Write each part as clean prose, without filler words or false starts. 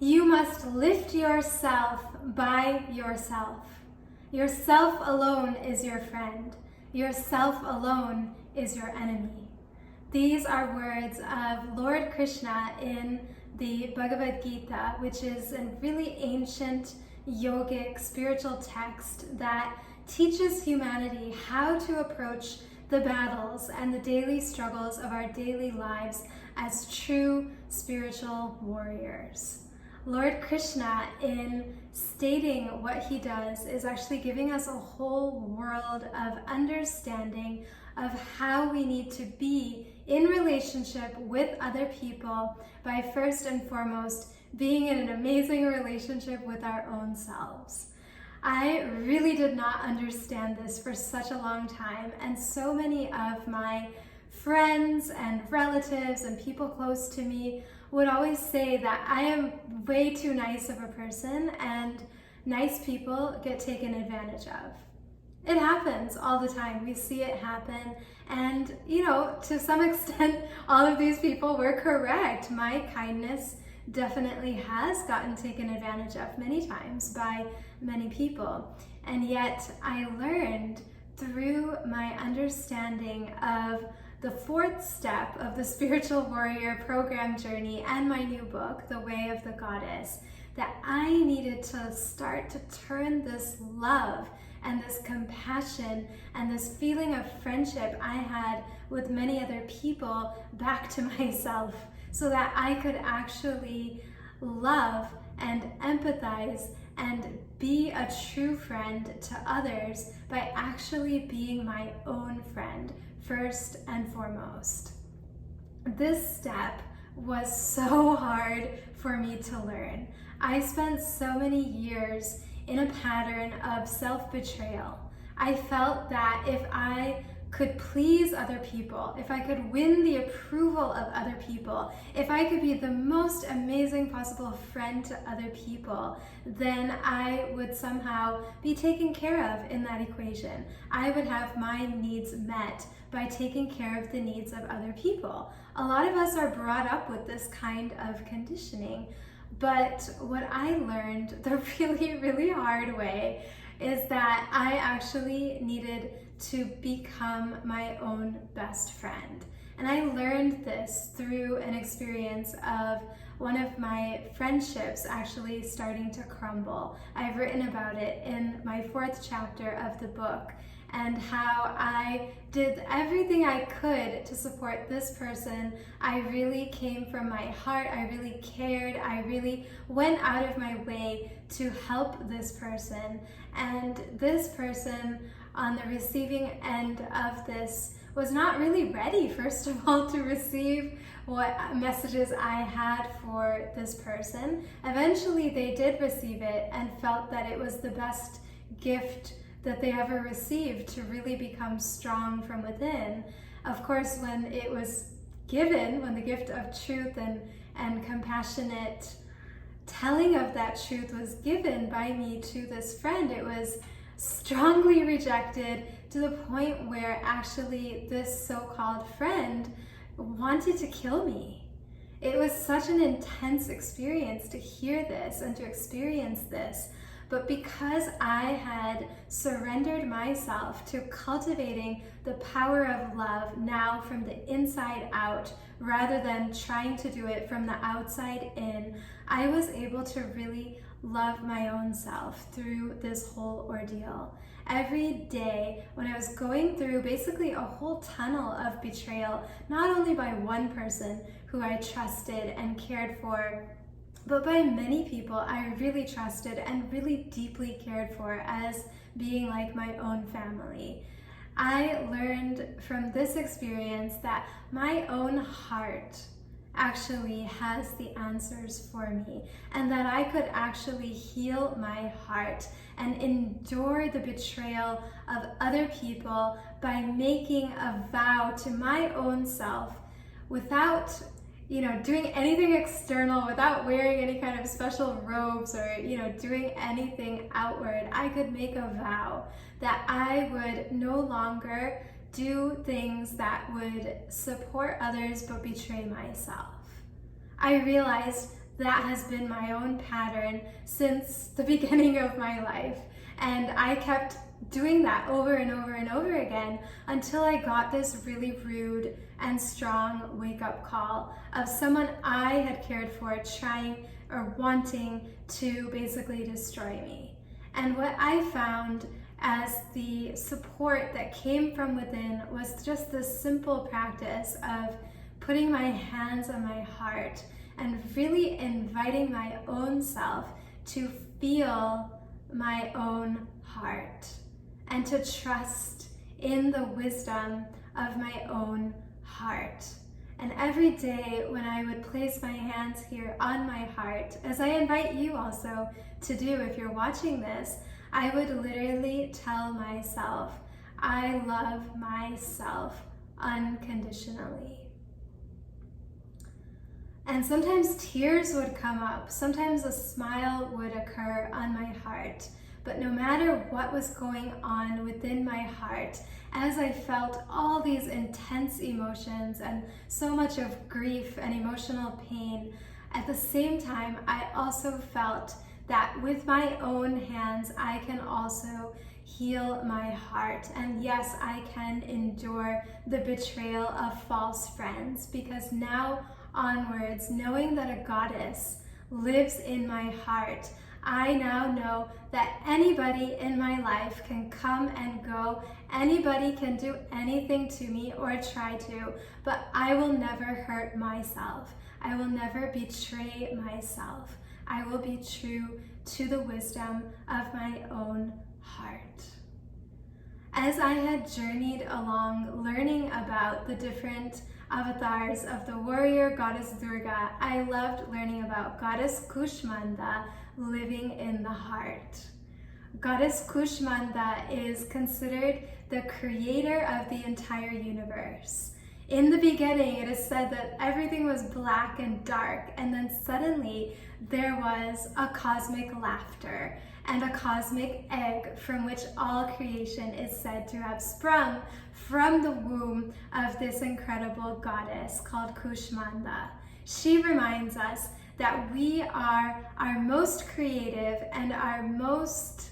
You must lift yourself by yourself. Yourself alone is your friend. Yourself alone is your enemy. These are words of Lord Krishna in the Bhagavad Gita, which is a really ancient yogic spiritual text that teaches humanity how to approach the battles and the daily struggles of our daily lives as true spiritual warriors. Lord Krishna, in stating what he does, is actually giving us a whole world of understanding of how we need to be in relationship with other people by first and foremost being in an amazing relationship with our own selves. I really did not understand this for such a long time, and so many of my friends and relatives and people close to me would always say that I am way too nice of a person and nice people get taken advantage of. It happens all the time. We see it happen. And, to some extent, all of these people were correct. My kindness definitely has gotten taken advantage of many times by many people. And yet I learned through my understanding of the fourth step of the Spiritual Warrior Program journey and my new book, The Way of the Goddess, that I needed to start to turn this love and this compassion and this feeling of friendship I had with many other people back to myself, so that I could actually love and empathize and be a true friend to others by actually being my own friend first and foremost. This step was so hard for me to learn. I spent so many years in a pattern of self-betrayal. I felt that if I could please other people, if I could win the approval of other people, if I could be the most amazing possible friend to other people, then I would somehow be taken care of in that equation. I would have my needs met by taking care of the needs of other people. A lot of us are brought up with this kind of conditioning, but what I learned the really, really hard way is that I actually needed to become my own best friend. And I learned this through an experience of one of my friendships actually starting to crumble. I've written about it in my fourth chapter of the book, and how I did everything I could to support this person. I really came from my heart, I really cared, I really went out of my way to help this person. And this person on the receiving end of this was not really ready, first of all, to receive what messages I had for this person. Eventually they did receive it and felt that it was the best gift that they ever received to really become strong from within. Of course, when it was given, when the gift of truth and compassionate telling of that truth was given by me to this friend, it was strongly rejected to the point where actually this so-called friend wanted to kill me. It was such an intense experience to hear this and to experience this. But because I had surrendered myself to cultivating the power of love now from the inside out, rather than trying to do it from the outside in, I was able to really love my own self through this whole ordeal. Every day when I was going through basically a whole tunnel of betrayal, not only by one person who I trusted and cared for, but by many people I really trusted and really deeply cared for as being like my own family. I learned from this experience that my own heart actually has the answers for me, and that I could actually heal my heart and endure the betrayal of other people by making a vow to my own self without doing anything external, without wearing any kind of special robes or, doing anything outward. I could make a vow that I would no longer do things that would support others but betray myself. I realized that has been my own pattern since the beginning of my life. And I kept doing that over and over and over again until I got this really rude and strong wake-up call of someone I had cared for trying or wanting to basically destroy me. And what I found as the support that came from within was just this simple practice of putting my hands on my heart and really inviting my own self to feel my own heart and to trust in the wisdom of my own heart. And every day when I would place my hands here on my heart, as I invite you also to do if you're watching this, I would literally tell myself, I love myself unconditionally. And sometimes tears would come up, sometimes a smile would occur on my heart. But no matter what was going on within my heart, as I felt all these intense emotions and so much of grief and emotional pain, at the same time, I also felt that with my own hands, I can also heal my heart. And yes, I can endure the betrayal of false friends, because now onwards, knowing that a goddess lives in my heart, I now know that anybody in my life can come and go, anybody can do anything to me or try to, but I will never hurt myself. I will never betray myself. I will be true to the wisdom of my own heart. As I had journeyed along learning about the different avatars of the warrior goddess Durga, I loved learning about goddess Kushmanda living in the heart. Goddess Kushmanda is considered the creator of the entire universe. In the beginning, it is said that everything was black and dark, and then suddenly there was a cosmic laughter and a cosmic egg from which all creation is said to have sprung from the womb of this incredible goddess called Kushmanda. She reminds us that we are our most creative and our most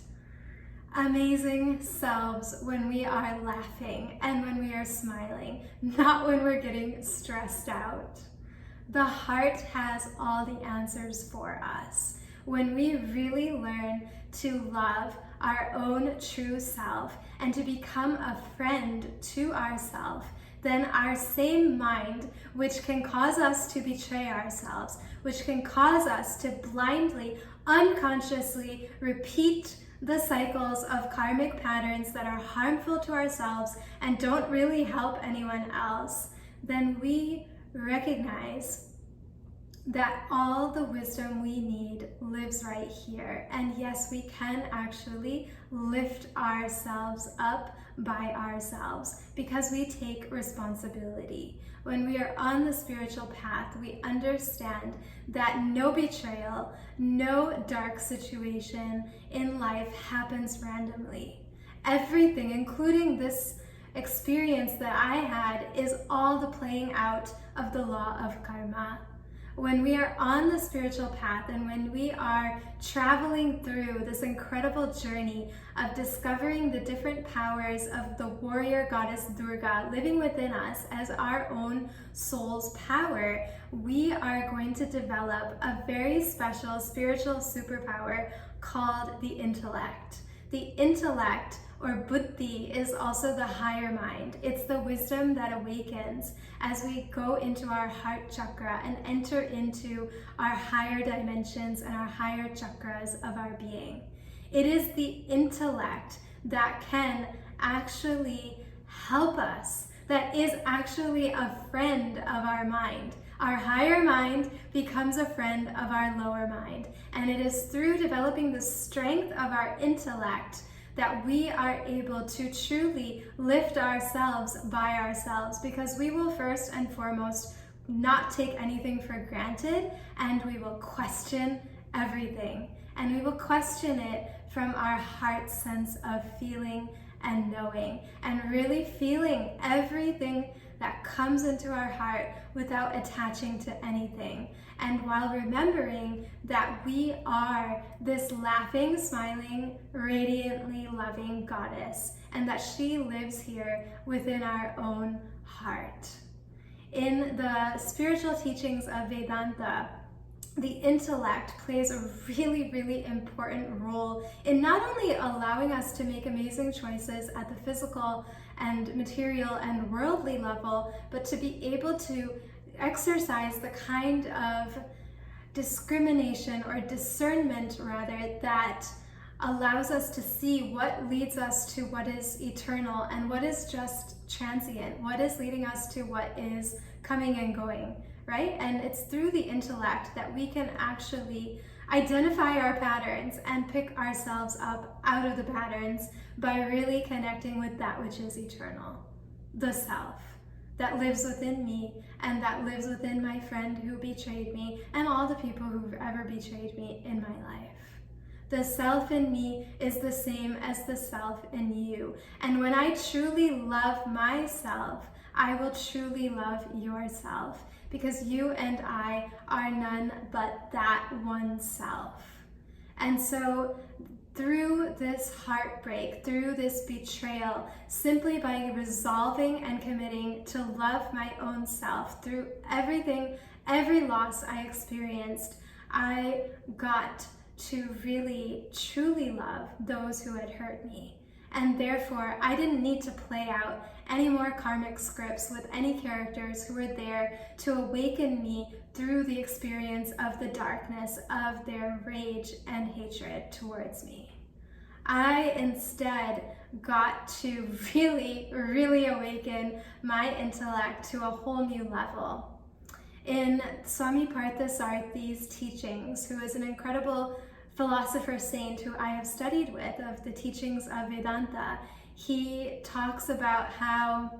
amazing selves when we are laughing and when we are smiling, not when we're getting stressed out. The heart has all the answers for us. When we really learn to love our own true self and to become a friend to ourself, then our same mind, which can cause us to betray ourselves, which can cause us to blindly, unconsciously repeat the cycles of karmic patterns that are harmful to ourselves and don't really help anyone else, then we recognize that all the wisdom we need lives right here. And yes, we can actually lift ourselves up by ourselves because we take responsibility. When we are on the spiritual path, we understand that no betrayal, no dark situation in life happens randomly. Everything, including this experience that I had, is all the playing out of the law of karma. When we are on the spiritual path and when we are traveling through this incredible journey of discovering the different powers of the warrior goddess Durga living within us as our own soul's power, we are going to develop a very special spiritual superpower called the intellect. The intellect, or buddhi, is also the higher mind. It's the wisdom that awakens as we go into our heart chakra and enter into our higher dimensions and our higher chakras of our being. It is the intellect that can actually help us, that is actually a friend of our mind. Our higher mind becomes a friend of our lower mind. And it is through developing the strength of our intellect that we are able to truly lift ourselves by ourselves, because we will first and foremost not take anything for granted, and we will question everything. And we will question it from our heart sense of feeling and knowing, and really feeling everything that comes into our heart without attaching to anything. And while remembering that we are this laughing, smiling, radiantly loving goddess, and that she lives here within our own heart. In the spiritual teachings of Vedanta, the intellect plays a really, really important role in not only allowing us to make amazing choices at the physical and material and worldly level, but to be able to exercise the kind of discrimination or discernment, rather, that allows us to see what leads us to what is eternal and what is just transient, what is leading us to what is coming and going, right? And it's through the intellect that we can actually identify our patterns and pick ourselves up out of the patterns by really connecting with that which is eternal, the self that lives within me and that lives within my friend who betrayed me and all the people who've ever betrayed me in my life. The self in me is the same as the self in you. And when I truly love myself, I will truly love yourself, because you and I are none but that one self. And so through this heartbreak, through this betrayal, simply by resolving and committing to love my own self, through everything, every loss I experienced, I got to really, truly love those who had hurt me. And therefore, I didn't need to play out any more karmic scripts with any characters who were there to awaken me through the experience of the darkness of their rage and hatred towards me. I instead got to really, really awaken my intellect to a whole new level. In Swami Parthasarthi's teachings, who is an incredible philosopher saint who I have studied with, of the teachings of Vedanta, he talks about how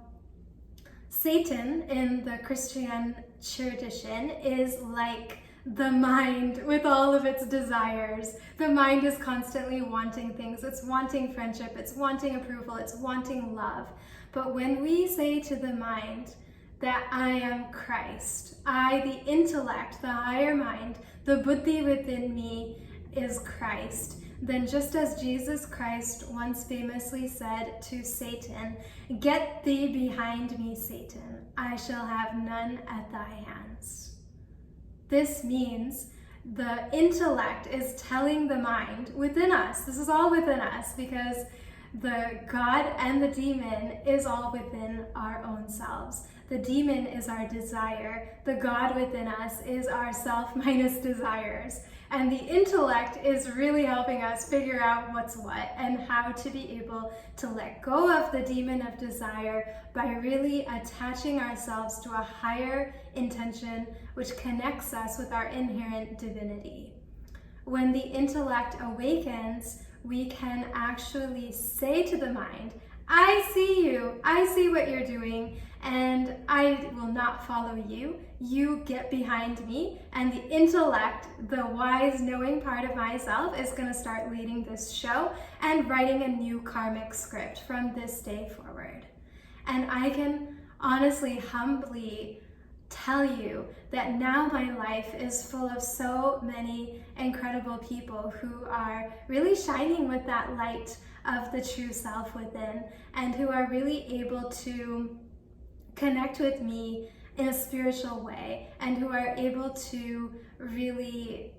Satan in the Christian tradition is like the mind with all of its desires. The mind is constantly wanting things. It's wanting friendship, it's wanting approval, it's wanting love. But when we say to the mind that I am Christ, I, the intellect, the higher mind, the buddhi within me is Christ, then just as Jesus Christ once famously said to Satan, "Get thee behind me, Satan, I shall have none at thy hands." This means the intellect is telling the mind within us, this is all within us, because the God and the demon is all within our own selves. The demon is our desire. The God within us is our self minus desires. And the intellect is really helping us figure out what's what and how to be able to let go of the demon of desire by really attaching ourselves to a higher intention which connects us with our inherent divinity. When the intellect awakens, we can actually say to the mind, I see you, I see what you're doing, and I will not follow you. You get behind me, and the intellect, the wise, knowing part of myself, is going to start leading this show and writing a new karmic script from this day forward. And I can honestly, humbly tell you that now my life is full of so many incredible people who are really shining with that light of the true self within, and who are really able to connect with me in a spiritual way, and who are able to really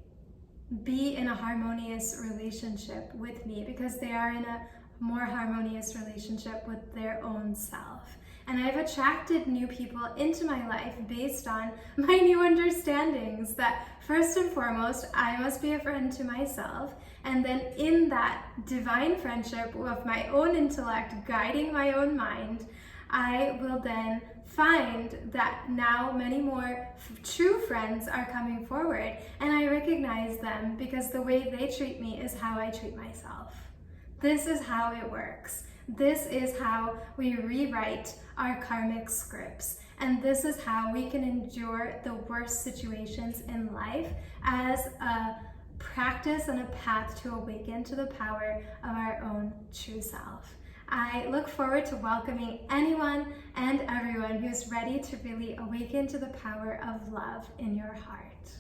be in a harmonious relationship with me because they are in a more harmonious relationship with their own self. And I've attracted new people into my life based on my new understandings that first and foremost, I must be a friend to myself. And then in that divine friendship of my own intellect guiding my own mind, I will then find that now many more true friends are coming forward, and I recognize them because the way they treat me is how I treat myself. This is how it works. This is how we rewrite our karmic scripts. And this is how we can endure the worst situations in life as a practice and a path to awaken to the power of our own true self. I look forward to welcoming anyone and everyone who's ready to really awaken to the power of love in your heart.